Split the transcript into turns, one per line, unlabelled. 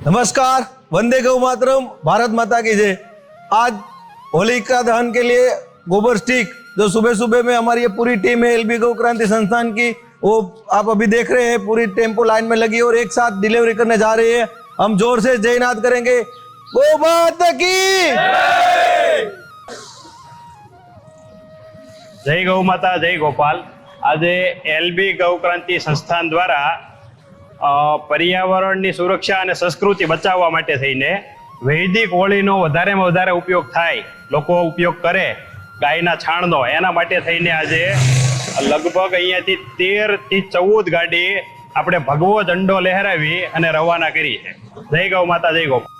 नमस्कार, वंदे गौ मातरम, भारत माता की जय। आज होलिका दहन के लिए गोबर स्टिक जो सुबह सुबह में हमारी ये पूरी टीम है एलबी गौ क्रांति संस्थान की, वो आप अभी देख रहे हैं पूरी टेम्पो लाइन में लगी और एक साथ डिलीवरी करने जा रही है। हम जोर से जयनाद करेंगे, गौ माता की
जय गौ माता, जय गोपाल। आज एलबी गौ क्रांति संस्थान द्वारा पर्यावरणની સુરક્ષા અને સંસ્કૃતિ બચાવવા માટે થઈને વૈદિક હોળીનો વધારેમાં વધારે ઉપયોગ થાય, લોકો ઉપયોગ કરે ગાયના છાણનો, એના માટે થઈને આજે લગભગ અહીંયાથી 13 થી 14 ગાડી આપણે ભગવો ઝંડો લહેરાવી અને રવાના કરી છે। જય ગૌ માતા, જય ગોપાલ।